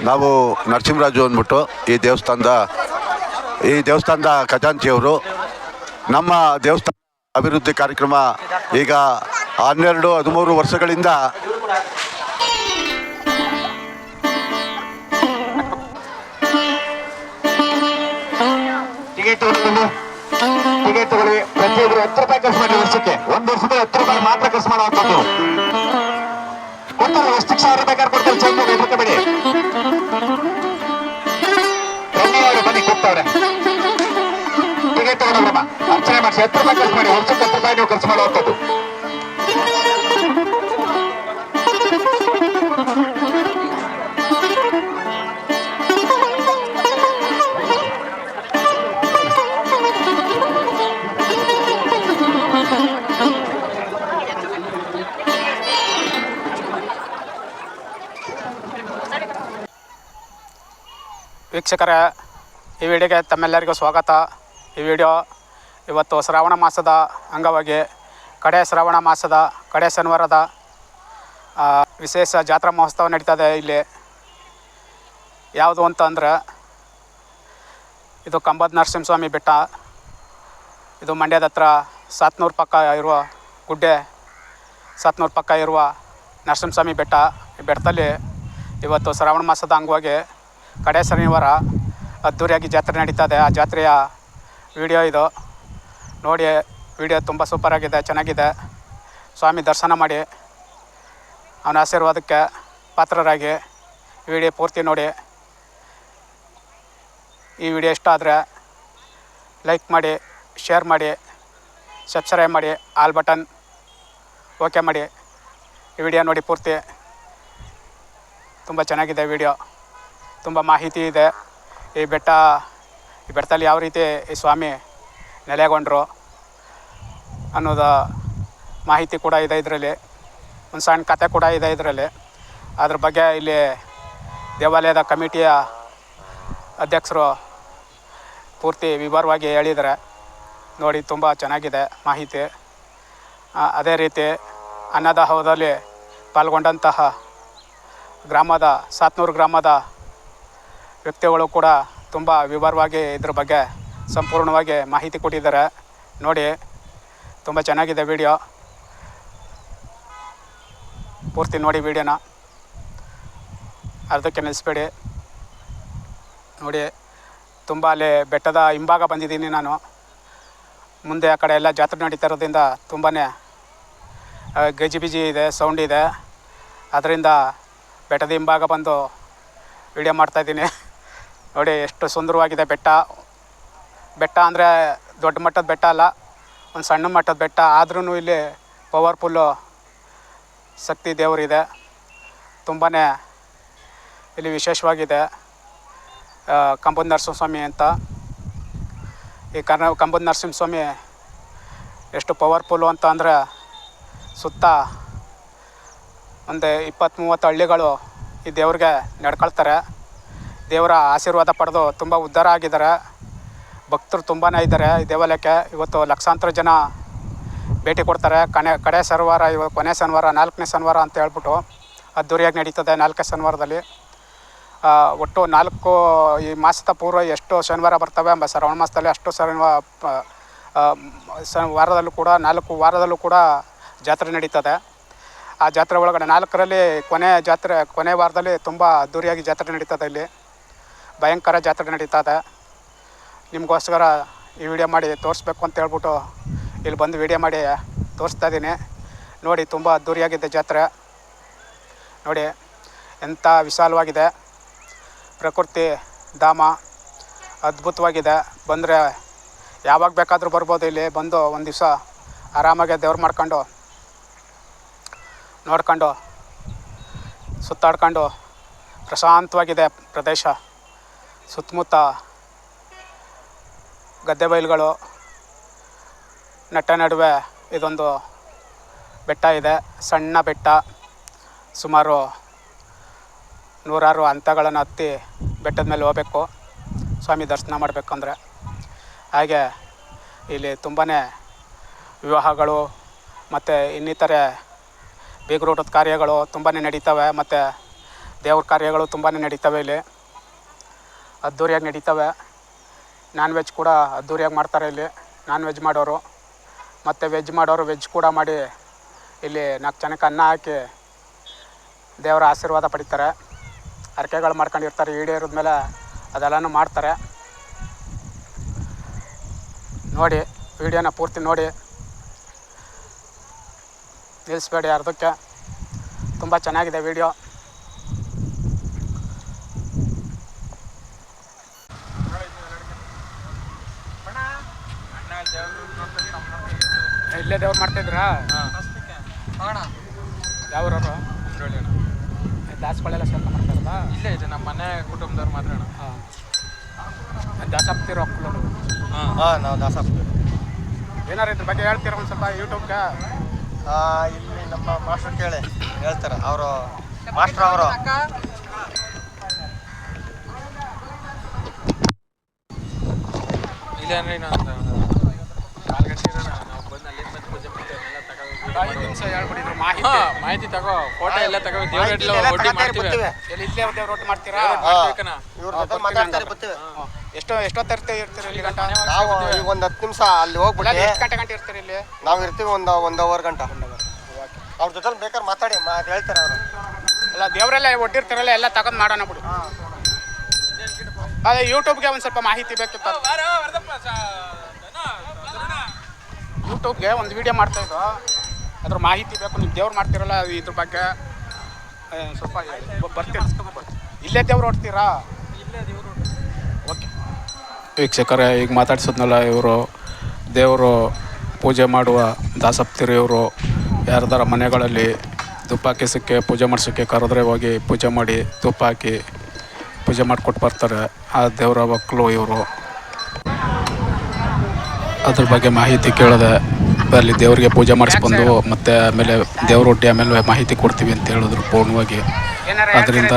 ನಾವು ನರಸಿಂಹರಾಜು ಅಂದ್ಬಿಟ್ಟು ಈ ದೇವಸ್ಥಾನದ ಖಜಾಂಚಿಯವರು. ನಮ್ಮ ದೇವಸ್ಥಾನ ಅಭಿವೃದ್ಧಿ ಕಾರ್ಯಕ್ರಮ ಈಗ 12-13 ವರ್ಷಗಳಿಂದ ಟಿಕೆಟ್ ತಗೊಳ್ಳಿ. ಪ್ರತಿಯೊಬ್ಬರು 10 ರೂಪಾಯಿ ಖರ್ಚು ಮಾಡಿ ವರ್ಷಕ್ಕೆ. ಒಂದು ವರ್ಷದಲ್ಲಿ 10 ರೂಪಾಯಿ ಮಾತ್ರ ಖರ್ಚು ಮಾಡುವಂಥದ್ದು. ಕೊಡ್ತಾರೆ, ಎಷ್ಟು 1000 ಬೇಕಾದ್ರೆ ಕೊಡ್ತಾರೆ. ಚೌಕ ಬೇಡಿ, ಬನ್ನಿ ಕೂಗ್ತವ್ರೆ. ಟಿಕೆಟ್ ತಗೊಳ್ಳೋಣ, ಅರ್ಚನೆ ಮಾಡಿಸಿ 10 ರೂಪಾಯಿ ಖರ್ಚು ಮಾಡಿ. ವರ್ಷಕ್ಕೆ 10 ರೂಪಾಯಿ ನೀವು ಖರ್ಚು ಮಾಡುವಂಥದ್ದು. ವೀಕ್ಷಕರೇ, ಈ ವಿಡಿಯೋಗೆ ತಮ್ಮೆಲ್ಲರಿಗೂ ಸ್ವಾಗತ. ಈ ವಿಡಿಯೋ ಇವತ್ತು ಶ್ರಾವಣ ಮಾಸದ ಅಂಗವಾಗಿ ಶ್ರಾವಣ ಮಾಸದ ಕಡೆ ಶನಿವಾರದ ವಿಶೇಷ ಜಾತ್ರಾ ಮಹೋತ್ಸವ ನಡೀತದೆ. ಇಲ್ಲಿ ಯಾವುದು ಅಂತಂದರೆ ಇದು ಕಂಬದ ನರಸಿಂಹಸ್ವಾಮಿ ಬೆಟ್ಟ. ಇದು ಮಂಡ್ಯದ ಹತ್ರ ಸಾತ್ನೂರು ಪಕ್ಕ ಇರುವ ಗುಡ್ಡೆ, ಸಾತ್ನೂರು ಪಕ್ಕ ಇರುವ ನರಸಿಂಹಸ್ವಾಮಿ ಬೆಟ್ಟ. ಈ ಬೆಟ್ಟದಲ್ಲಿ ಇವತ್ತು ಶ್ರಾವಣ ಮಾಸದ ಅಂಗವಾಗಿ ಕಡೆ ಶನಿವಾರ ಅದ್ದೂರಿಯಾಗಿ ಜಾತ್ರೆ ನಡೀತದೆ. ಆ ಜಾತ್ರೆಯ ವಿಡಿಯೋ ಇದು ನೋಡಿ. ವಿಡಿಯೋ ತುಂಬ ಸೂಪರಾಗಿದೆ, ಚೆನ್ನಾಗಿದೆ. ಸ್ವಾಮಿ ದರ್ಶನ ಮಾಡಿ ಅವನ ಆಶೀರ್ವಾದಕ್ಕೆ ಪಾತ್ರರಾಗಿ ಈ ವಿಡಿಯೋ ಪೂರ್ತಿ ನೋಡಿ. ಈ ವಿಡಿಯೋ ಇಷ್ಟ ಆದರೆ ಲೈಕ್ ಮಾಡಿ, ಶೇರ್ ಮಾಡಿ, ಸಬ್ಸ್ಕ್ರೈಬ್ ಮಾಡಿ, ಆಲ್ ಬಟನ್ ಓಕೆ ಮಾಡಿ. ಈ ವಿಡಿಯೋ ನೋಡಿ ಪೂರ್ತಿ. ತುಂಬ ಚೆನ್ನಾಗಿದೆ ವಿಡಿಯೋ, ತುಂಬ ಮಾಹಿತಿ ಇದೆ. ಈ ಬೆಟ್ಟದಲ್ಲಿ ಯಾವ ರೀತಿ ಈ ಸ್ವಾಮಿ ನೆಲೆಗೊಂಡ್ರು ಅನ್ನೋದು ಮಾಹಿತಿ ಕೂಡ ಇದೆ ಇದರಲ್ಲಿ. ಒಂದು ಸಣ್ಣ ಕತೆ ಕೂಡ ಇದೆ ಇದರಲ್ಲಿ. ಅದ್ರ ಬಗ್ಗೆ ಇಲ್ಲಿ ದೇವಾಲಯದ ಕಮಿಟಿಯ ಅಧ್ಯಕ್ಷರು ಪೂರ್ತಿ ವಿವರವಾಗಿ ಹೇಳಿದ್ದಾರೆ ನೋಡಿ. ತುಂಬ ಚೆನ್ನಾಗಿದೆ ಮಾಹಿತಿ. ಅದೇ ರೀತಿ ಅನ್ನದಾಹದಲ್ಲಿ ಪಾಲ್ಗೊಂಡಂತಹ ಸಾತ್ನೂರು ಗ್ರಾಮದ ವ್ಯಕ್ತಿಗಳು ಕೂಡ ತುಂಬ ವಿವರವಾಗಿ ಇದ್ರ ಬಗ್ಗೆ ಸಂಪೂರ್ಣವಾಗಿ ಮಾಹಿತಿ ಕೊಟ್ಟಿದ್ದಾರೆ ನೋಡಿ. ತುಂಬ ಚೆನ್ನಾಗಿದೆ ವಿಡಿಯೋ, ಪೂರ್ತಿ ನೋಡಿ ವಿಡಿಯೋನ, ಅರ್ಧಕ್ಕೆ ನಿಲ್ಲಿಸ್ಬೇಡಿ ನೋಡಿ. ತುಂಬ ಅಲ್ಲಿ ಬೆಟ್ಟದ ಹಿಂಭಾಗ ಬಂದಿದ್ದೀನಿ ನಾನು. ಮುಂದೆ ಆ ಕಡೆ ಎಲ್ಲ ಜಾತ್ರೆ ನಡೀತಾ ಇರೋದ್ರಿಂದ ತುಂಬಾ ಗಜಿಬಿಜಿ ಇದೆ, ಸೌಂಡ್ ಇದೆ. ಅದರಿಂದ ಬೆಟ್ಟದ ಹಿಂಭಾಗ ಬಂದು ವಿಡಿಯೋ ಮಾಡ್ತಾಯಿದ್ದೀನಿ ನೋಡಿ. ಎಷ್ಟು ಸುಂದರವಾಗಿದೆ ಬೆಟ್ಟ ಅಂದರೆ ದೊಡ್ಡ ಮಟ್ಟದ ಬೆಟ್ಟ ಅಲ್ಲ, ಒಂದು ಸಣ್ಣ ಮಟ್ಟದ ಬೆಟ್ಟ. ಆದ್ರೂ ಇಲ್ಲಿ ಪವರ್ಫುಲ್ಲು ಶಕ್ತಿ ದೇವರಿದೆ. ತುಂಬಾ ಇಲ್ಲಿ ವಿಶೇಷವಾಗಿದೆ. ಕಂಬದ ನರಸಿಂಹಸ್ವಾಮಿ ಅಂತ. ಈ ಕಂಬದ ನರಸಿಂಹಸ್ವಾಮಿ ಎಷ್ಟು ಪವರ್ಫುಲ್ಲು ಅಂತ ಅಂದರೆ ಸುತ್ತ ಒಂದು 20-30 ಹಳ್ಳಿಗಳು ಈ ದೇವ್ರಿಗೆ ನಡ್ಕೊಳ್ತಾರೆ. ದೇವರ ಆಶೀರ್ವಾದ ಪಡೆದು ತುಂಬ ಉದ್ಧಾರ ಆಗಿದ್ದಾರೆ. ಭಕ್ತರು ತುಂಬಾ ಇದ್ದಾರೆ ಈ ದೇವಾಲಯಕ್ಕೆ. ಇವತ್ತು ಲಕ್ಷಾಂತರ ಜನ ಭೇಟಿ ಕೊಡ್ತಾರೆ. ಕಡೆ ಶನಿವಾರ, ಇವತ್ತು ಕೊನೆ ಶನಿವಾರ, 4ನೇ ಶನಿವಾರ ಅಂತ ಹೇಳ್ಬಿಟ್ಟು ಅದ್ದೂರಿಯಾಗಿ ನಡೀತದೆ. 4ನೇ ಶನಿವಾರದಲ್ಲಿ ಒಟ್ಟು 4 ಈ ಮಾಸದ ಪೂರ್ವ ಎಷ್ಟು ಶನಿವಾರ ಬರ್ತವೆ ಶ್ರಾವಣ ಮಾಸದಲ್ಲಿ ಅಷ್ಟು ವಾರದಲ್ಲೂ ಕೂಡ 4 ವಾರದಲ್ಲೂ ಕೂಡ ಜಾತ್ರೆ ನಡೀತದೆ. ಆ ಜಾತ್ರೆ ಒಳಗಡೆ 4ರಲ್ಲಿ ಕೊನೆ ವಾರದಲ್ಲಿ ತುಂಬ ಅದ್ದೂರಿಯಾಗಿ ಜಾತ್ರೆ ನಡೀತದೆ. ಇಲ್ಲಿ ಭಯಂಕರ ಜಾತ್ರೆ ನಡೀತದೆ. ನಿಮಗೋಸ್ಕರ ಈ ವಿಡಿಯೋ ಮಾಡಿ ತೋರಿಸ್ಬೇಕು ಅಂತ ಹೇಳ್ಬಿಟ್ಟು ಇಲ್ಲಿ ಬಂದು ವಿಡಿಯೋ ಮಾಡಿ ತೋರಿಸ್ತಾ ಇದ್ದೀನಿ ನೋಡಿ. ತುಂಬ ಅದ್ದೂರಿಯಾಗಿದೆ ಜಾತ್ರೆ ನೋಡಿ. ಎಂಥ ವಿಶಾಲವಾಗಿದೆ ಪ್ರಕೃತಿ ಧಾಮ, ಅದ್ಭುತವಾಗಿದೆ. ಬಂದರೆ ಯಾವಾಗ ಬೇಕಾದರೂ ಬರ್ಬೋದು. ಇಲ್ಲಿ ಬಂದು ಒಂದು ದಿವಸ ಆರಾಮಾಗಿ ದೇವ್ರು ಮಾಡ್ಕೊಂಡು ನೋಡ್ಕೊಂಡು ಸುತ್ತಾಡ್ಕೊಂಡು ಪ್ರಶಾಂತವಾಗಿದೆ ಪ್ರದೇಶ. ಸುತ್ತಮುತ್ತ ಗದ್ದೆ ಬಯಲುಗಳು, ನಡುವೆ ಇದೊಂದು ಬೆಟ್ಟ ಇದೆ, ಸಣ್ಣ ಬೆಟ್ಟ. ಸುಮಾರು 106 ಹಂತಗಳನ್ನು ಹತ್ತಿ ಬೆಟ್ಟದ ಮೇಲೆ ಹೋಗಬೇಕು ಸ್ವಾಮಿ ದರ್ಶನ ಮಾಡಬೇಕಂದ್ರೆ. ಹಾಗೆ ಇಲ್ಲಿ ತುಂಬಾ ವಿವಾಹಗಳು ಮತ್ತು ಇನ್ನಿತರೆ ಬೀಗರೂಟದ ಕಾರ್ಯಗಳು ತುಂಬಾ ನಡೀತವೆ. ಮತ್ತು ದೇವ್ರ ಕಾರ್ಯಗಳು ತುಂಬಾ ನಡೀತವೆ ಇಲ್ಲಿ, ಅದ್ದೂರಿಯಾಗಿ ನಡೀತವೆ. ನಾನ್ ವೆಜ್ ಕೂಡ ಅದ್ದೂರಿಯಾಗಿ ಮಾಡ್ತಾರೆ ಇಲ್ಲಿ, ನಾನ್ ವೆಜ್ ಮಾಡೋರು. ಮತ್ತು ವೆಜ್ ಮಾಡೋರು ವೆಜ್ ಕೂಡ ಮಾಡಿ ಇಲ್ಲಿ 4 ಜನಕ್ಕೆ ಅನ್ನ ಹಾಕಿ ದೇವರ ಆಶೀರ್ವಾದ ಪಡಿತಾರೆ. ಹರಕೆಗಳು ಮಾಡ್ಕೊಂಡಿರ್ತಾರೆ, ಈಡೇರಿದ್ಮೇಲೆ ಅದೆಲ್ಲನೂ ಮಾಡ್ತಾರೆ. ನೋಡಿ, ವಿಡಿಯೋನ ಪೂರ್ತಿ ನೋಡಿ, ನಿಲ್ಲಿಸ್ಬೇಡಿ ಅರ್ಧಕ್ಕೆ. ತುಂಬ ಚೆನ್ನಾಗಿದೆ ವಿಡಿಯೋ. ಇಲ್ಲೇ ದೇವ್ರು ಮಾಡ್ತಿದ್ರಾ? ಯಾವ್ರವರು? ದಾಸಗಳೆಲ್ಲ ಸ್ವಲ್ಪ ಮಾಡ್ತಾರಲ್ಲ? ಇಲ್ಲೇ ಇದೆ, ನಮ್ಮ ಮನೆ ಕುಟುಂಬದವ್ರು ಮಾತ್ರ. ಹಾಂ, ದಾಸಪ್ತಿರೋ ಮಕ್ಕಳು. ಹಾಂ, ನಾವು ದಾಸಪ್ತಿ. ಏನಾರು ಇದ್ರ ಬಗ್ಗೆ ಹೇಳ್ತೀರ ಒಂದು ಸ್ವಲ್ಪ ಯೂಟ್ಯೂಬ್ಗೆ? ಇಲ್ಲಿ ನಮ್ಮ ಮಾಸ್ಟರ್ ಕೇಳಿ ಹೇಳ್ತಾರೆ, ಅವರು ಮಾಸ್ಟರ್ ಅವರು. ಇಲ್ಲೇನ್ರಿ ನಾವು 4 ಗಂಟೆ ಇರೋಣ, ನಾವು ಬಂದು ಅಲ್ಲಿಂದ ಬಂದು ಪೂಜೆ ಮಾಡ್ತೇವೆ. ಎಲ್ಲ ತಗೋ 5 ನಿಮಿಷ ಹೇಳ್ಬಿಟ್ಟಿದ್ರು ಮಾಹಿತಿ ತಗೋ, ಫೋಟೋ ಎಲ್ಲ ತಗೋ, ದೇವ್ರೆಡ್ಲು ಒಡ್ಡಿ ಮಾಡ್ತೀವಿ. ಎಲ್ಲಿ ಇಲ್ಲೇ ದೇವ್ರ ರೊಟ್ಟಿ ಮಾಡ್ತೀರಾ? ಎಷ್ಟೊತ್ತಿರ್ತೀವಿ ಇರ್ತೀರಿ ಇಲ್ಲಿ ಗಂಟ? ನಾವು ಈಗ ಒಂದು 10 ನಿಮಿಷ ಅಲ್ಲಿ ಹೋಗ್ಬಿಟ್ಟು ಎಷ್ಟು ಗಂಟೆ ಇರ್ತೀರಿ ಇಲ್ಲಿ? ನಾವು ಇರ್ತೀವಿ ಒಂದು ಅವರ್ ಗಂಟ. ಅವ್ರ ಜೊತೆ ಬೇಕಾದ್ರೆ ಮಾತಾಡಿ ಹೇಳ್ತಾರೆ ಅವರು. ಅಲ್ಲ, ದೇವರೆಲ್ಲ ಒಡ್ಡಿರ್ತಾರಲ್ಲ, ಎಲ್ಲ ತಗೊಂಡು ಮಾಡೋಣ ಬಿಡಿ. ಅದೇ ಯೂಟ್ಯೂಬ್ಗೆ ಒಂದು ಸ್ವಲ್ಪ ಮಾಹಿತಿ ಬೇಕಿತ್ತು. ಯೂಟ್ಯೂಬ್ಗೆ ಒಂದು ವಿಡಿಯೋ ಮಾಡ್ತಾಯಿದ್ದು, ಅದ್ರ ಮಾಹಿತಿ ಬೇಕು. ನೀವು ದೇವ್ರು ಮಾಡ್ತೀರಲ್ಲ, ಇದ್ರ ಬಗ್ಗೆ ಸ್ವಲ್ಪ ಬರ್ತೀರಾ? ಇಲ್ಲೇ ದೇವ್ರು ಹೊಡ್ತೀರಾ? ಓಕೆ ವೀಕ್ಷಕರೇ, ಈಗ ಮಾತಾಡ್ಸೋದ್ನಲ್ಲ, ಇವರು ದೇವರು ಪೂಜೆ ಮಾಡುವ ದಾಸಪ್ತಿರು. ಇವರು ಯಾರ್ದಾರ ಮನೆಗಳಲ್ಲಿ ತುಪ್ಪ ಹಾಕಿಸೋಕ್ಕೆ ಪೂಜೆ ಮಾಡಿಸೋಕ್ಕೆ ಕರೆದ್ರೆ ಹೋಗಿ ಪೂಜೆ ಮಾಡಿ ತುಪ್ಪ ಹಾಕಿ ಪೂಜೆ ಮಾಡಿಕೊಟ್ಟು ಬರ್ತಾರೆ. ಆ ದೇವರ ಮಕ್ಕಳು ಇವರು. ಅದ್ರ ಬಗ್ಗೆ ಮಾಹಿತಿ ಕೇಳಿದೆ. ಅಲ್ಲಿ ದೇವರಿಗೆ ಪೂಜೆ ಮಾಡಿಸ್ಬಂದು ಮತ್ತು ಆಮೇಲೆ ದೇವ್ರ ರೊಟ್ಟಿ ಆಮೇಲೆ ಮಾಹಿತಿ ಕೊಡ್ತೀವಿ ಅಂತ ಹೇಳಿದ್ರು ಪೂರ್ಣವಾಗಿ. ಅದರಿಂದ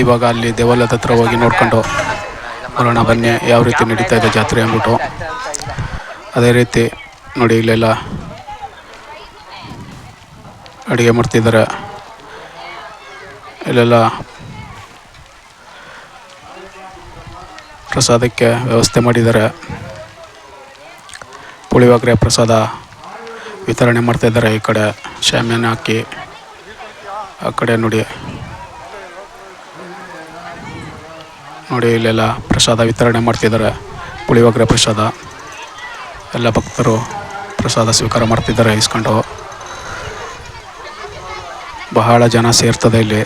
ಇವಾಗ ಅಲ್ಲಿ ದೇವಾಲಯದ ಹತ್ರ ಹೋಗಿ ನೋಡ್ಕೊಂಡು ಬರೋಣ ಬನ್ನಿ, ಯಾವ ರೀತಿ ನಡೀತಾ ಇದೆ ಜಾತ್ರೆ ಅಂದ್ಬಿಟ್ಟು. ಅದೇ ರೀತಿ ನೋಡಿ, ಇಲ್ಲೆಲ್ಲ ಅಡುಗೆ ಮಾಡ್ತಿದ್ದಾರೆ. ಇಲ್ಲೆಲ್ಲ ಪ್ರಸಾದಕ್ಕೆ ವ್ಯವಸ್ಥೆ ಮಾಡಿದ್ದಾರೆ. ಪುಳಿಯೋಗರೆ ಪ್ರಸಾದ ವಿತರಣೆ ಮಾಡ್ತಾಯಿದ್ದಾರೆ. ಈ ಕಡೆ ಶಾಮಿಯಾನ ಹಾಕಿ, ಆ ಕಡೆ ನೋಡಿ ಇಲ್ಲೆಲ್ಲ ಪ್ರಸಾದ ವಿತರಣೆ ಮಾಡ್ತಿದ್ದಾರೆ. ಪುಳಿಯೋಗರೆ ಪ್ರಸಾದ ಎಲ್ಲ ಭಕ್ತರು ಪ್ರಸಾದ ಸ್ವೀಕಾರ ಮಾಡ್ತಿದ್ದಾರೆ ಇಸ್ಕೊಂಡು. ಬಹಳ ಜನ ಸೇರ್ತದೆ ಇಲ್ಲಿ,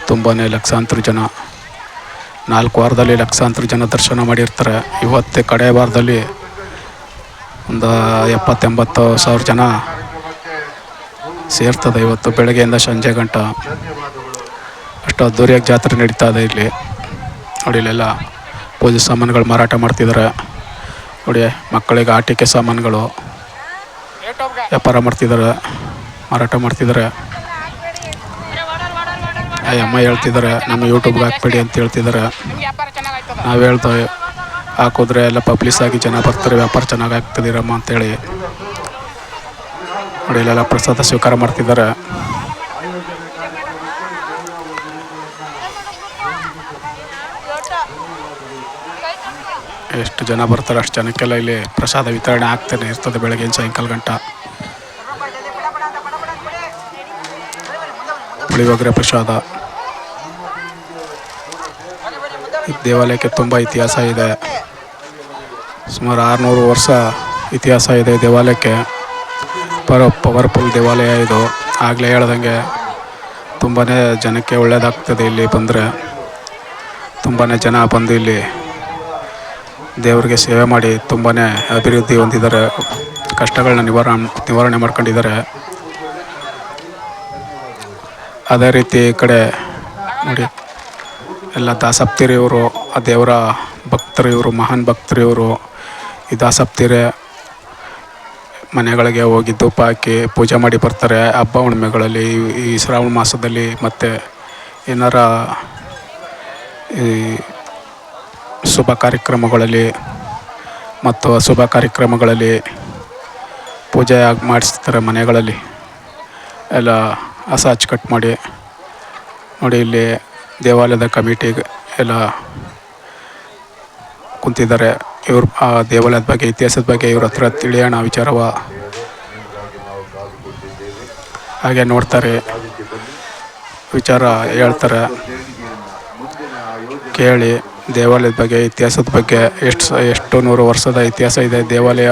ತುಂಬಾ ಲಕ್ಷಾಂತರ ಜನ. 4 ವಾರದಲ್ಲಿ ಲಕ್ಷಾಂತರ ಜನ ದರ್ಶನ ಮಾಡಿರ್ತಾರೆ. ಇವತ್ತೇ ಕಡೆ ವಾರದಲ್ಲಿ ಒಂದು 70-80 ಸಾವಿರ ಜನ ಸೇರ್ತದೆ ಇವತ್ತು ಬೆಳಗ್ಗೆಯಿಂದ ಸಂಜೆ ಗಂಟ. ಅಷ್ಟು ಅದ್ದೂರಿಯಾಗಿ ಜಾತ್ರೆ ನಡೀತಾ ಇದೆ ಇಲ್ಲಿ. ನೋಡಿ, ಇಲ್ಲೆಲ್ಲ ಪೂಜೆ ಸಾಮಾನುಗಳು ಮಾರಾಟ ಮಾಡ್ತಿದ್ದಾರೆ. ನೋಡಿ, ಮಕ್ಕಳಿಗೆ ಆಟಿಕೆ ಸಾಮಾನುಗಳು ವ್ಯಾಪಾರ ಮಾಡ್ತಿದ್ದಾರೆ, ಮಾರಾಟ ಮಾಡ್ತಿದ್ದಾರೆ. ಅಮ್ಮ ಹೇಳ್ತಿದ್ದಾರೆ, ನಮ್ಮ ಯೂಟ್ಯೂಬ್ಗೆ ಹಾಕ್ಬೇಡಿ ಅಂತ ಹೇಳ್ತಿದ್ದಾರೆ. ನಾವು ಹೇಳ್ತೇವೆ, ಹಾಕಿದ್ರೆ ಎಲ್ಲ ಪಬ್ಲಿಸ್ ಆಗಿ ಜನ ಬರ್ತಾರೆ, ವ್ಯಾಪಾರ ಚೆನ್ನಾಗಿ ಆಗ್ತದಿರಮ್ಮ ಅಂತೇಳಿ. ನೋಡಿ, ಇಲ್ಲೆಲ್ಲ ಪ್ರಸಾದ ಸ್ವೀಕಾರ ಮಾಡ್ತಿದ್ದಾರೆ. ಎಷ್ಟು ಜನ ಬರ್ತಾರೆ ಅಷ್ಟು ಜನಕ್ಕೆಲ್ಲ ಇಲ್ಲಿ ಪ್ರಸಾದ ವಿತರಣೆ ಆಗ್ತಾನೆ ಇರ್ತದೆ ಬೆಳಗ್ಗೆ ಸಾಯಂಕಾಲ ಗಂಟ. ಪುಳಿಯೋಗರೆ ಪ್ರಸಾದ. ಈ ದೇವಾಲಯಕ್ಕೆ ತುಂಬ ಇತಿಹಾಸ ಇದೆ. ಸುಮಾರು 600 ವರ್ಷ ಇತಿಹಾಸ ಇದೆ ದೇವಾಲಯಕ್ಕೆ. ಪವರ್ಫುಲ್ ದೇವಾಲಯ ಇದು. ಆಗಲೇ ಹೇಳ್ದಂಗೆ ತುಂಬಾ ಜನಕ್ಕೆ ಒಳ್ಳೆಯದಾಗ್ತದೆ ಇಲ್ಲಿ ಬಂದರೆ. ತುಂಬಾ ಜನ ಬಂದು ಇಲ್ಲಿ ದೇವರಿಗೆ ಸೇವೆ ಮಾಡಿ ತುಂಬಾ ಅಭಿವೃದ್ಧಿ ಹೊಂದಿದ್ದಾರೆ, ಕಷ್ಟಗಳನ್ನ ನಿವಾರಣೆ ಮಾಡ್ಕೊಂಡಿದ್ದಾರೆ. ಅದೇ ರೀತಿ ಈ ಕಡೆ ನೋಡಿ, ಎಲ್ಲ ದಾಸಪ್ತಿರು ಇವರು, ಆ ದೇವರ ಭಕ್ತರು ಇವರು, ಮಹಾನ್ ಭಕ್ತರು ಇವರು. ಈ ದಾಸಪ್ತಿರೆ ಮನೆಗಳಿಗೆ ಹೋಗಿ ಧೂಪ ಹಾಕಿ ಪೂಜೆ ಮಾಡಿ ಬರ್ತಾರೆ. ಹಬ್ಬ ಹುಣ್ಣಿಮೆಗಳಲ್ಲಿ, ಈ ಶ್ರಾವಣ ಮಾಸದಲ್ಲಿ, ಮತ್ತು ಏನಾರ ಈ ಶುಭ ಕಾರ್ಯಕ್ರಮಗಳಲ್ಲಿ ಮತ್ತು ಅಶುಭ ಕಾರ್ಯಕ್ರಮಗಳಲ್ಲಿ ಪೂಜೆ ಮಾಡಿಸ್ತಾರೆ ಮನೆಗಳಲ್ಲಿ. ಎಲ್ಲ ಹಸ ಅಚ್ಚುಕಟ್ಟು ಮಾಡಿ. ನೋಡಿ, ಇಲ್ಲಿ ದೇವಾಲಯದ ಕಮಿಟಿಗೆ ಎಲ್ಲ ಕುಂತಿದ್ದಾರೆ. ಇವ್ರು ಆ ದೇವಾಲಯದ ಬಗ್ಗೆ, ಇತಿಹಾಸದ ಬಗ್ಗೆ ಇವ್ರ ಹತ್ರ ತಿಳಿಯೋಣ ವಿಚಾರವ ಹಾಗೆ ನೋಡ್ತಾರೆ, ವಿಚಾರ ಹೇಳ್ತಾರೆ. ಕೇಳಿ ದೇವಾಲಯದ ಬಗ್ಗೆ, ಇತಿಹಾಸದ ಬಗ್ಗೆ, ಎಷ್ಟು ನೂರು ವರ್ಷದ ಇತಿಹಾಸ ಇದೆ ದೇವಾಲಯ,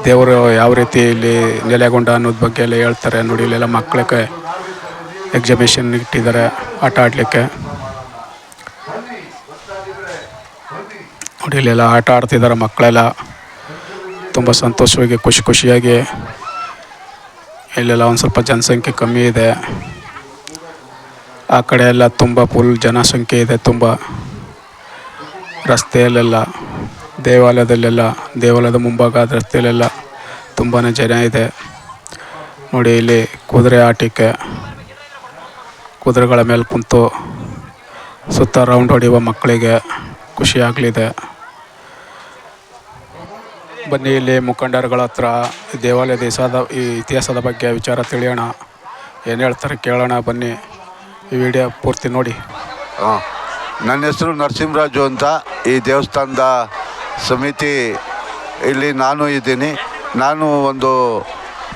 ದೇವರು ಯಾವ ರೀತಿ ಇಲ್ಲಿ ನೆಲೆಗೊಂಡ ಅನ್ನೋದ್ರ ಬಗ್ಗೆ ಎಲ್ಲ ಹೇಳ್ತಾರೆ. ನೋಡಿ ಇಲ್ಲೆಲ್ಲ ಮಕ್ಕಳಿಗೆ ಎಕ್ಸಿಬಿಷನ್ ಇಟ್ಟಿದ್ದಾರೆ ಆಟ ಆಡಲಿಕ್ಕೆ. ನೋಡಿ ಇಲ್ಲೆಲ್ಲ ಆಟ ಆಡ್ತಿದ್ದಾರೆ ಮಕ್ಕಳೆಲ್ಲ ತುಂಬ ಸಂತೋಷವಾಗಿ ಖುಷಿಯಾಗಿ. ಇಲ್ಲೆಲ್ಲ ಒಂದು ಸ್ವಲ್ಪ ಜನಸಂಖ್ಯೆ ಕಮ್ಮಿ ಇದೆ, ಆ ಕಡೆ ಎಲ್ಲ ತುಂಬ ಫುಲ್ ಜನಸಂಖ್ಯೆ ಇದೆ. ತುಂಬ ರಸ್ತೆಯಲ್ಲೆಲ್ಲ, ದೇವಾಲಯದ ಮುಂಭಾಗ ರಸ್ತೆಯಲ್ಲೆಲ್ಲ ತುಂಬಾ ಜನ ಇದೆ. ನೋಡಿ ಇಲ್ಲಿ ಕುದುರೆ ಆಟಕ್ಕೆ, ಕುದುರೆಗಳ ಮೇಲೆ ಕುಂತು ಸುತ್ತ ರೌಂಡ್ ಹೊಡೆಯುವ ಮಕ್ಕಳಿಗೆ ಖುಷಿಯಾಗಲಿದೆ. ಬನ್ನಿ ಇಲ್ಲಿ ಮುಖಂಡರುಗಳ ಹತ್ರ ದೇವಾಲಯದ ಈ ಇತಿಹಾಸದ ಬಗ್ಗೆ ವಿಚಾರ ತಿಳಿಯೋಣ, ಏನು ಹೇಳ್ತಾರೆ ಕೇಳೋಣ. ಬನ್ನಿ ಈ ವಿಡಿಯೋ ಪೂರ್ತಿ ನೋಡಿ. ನನ್ನ ಹೆಸರು ನರಸಿಂಹರಾಜು ಅಂತ. ಈ ದೇವಸ್ಥಾನದ ಸಮಿತಿ ಇಲ್ಲಿ ನಾನು ಇದ್ದೀನಿ. ನಾನು ಒಂದು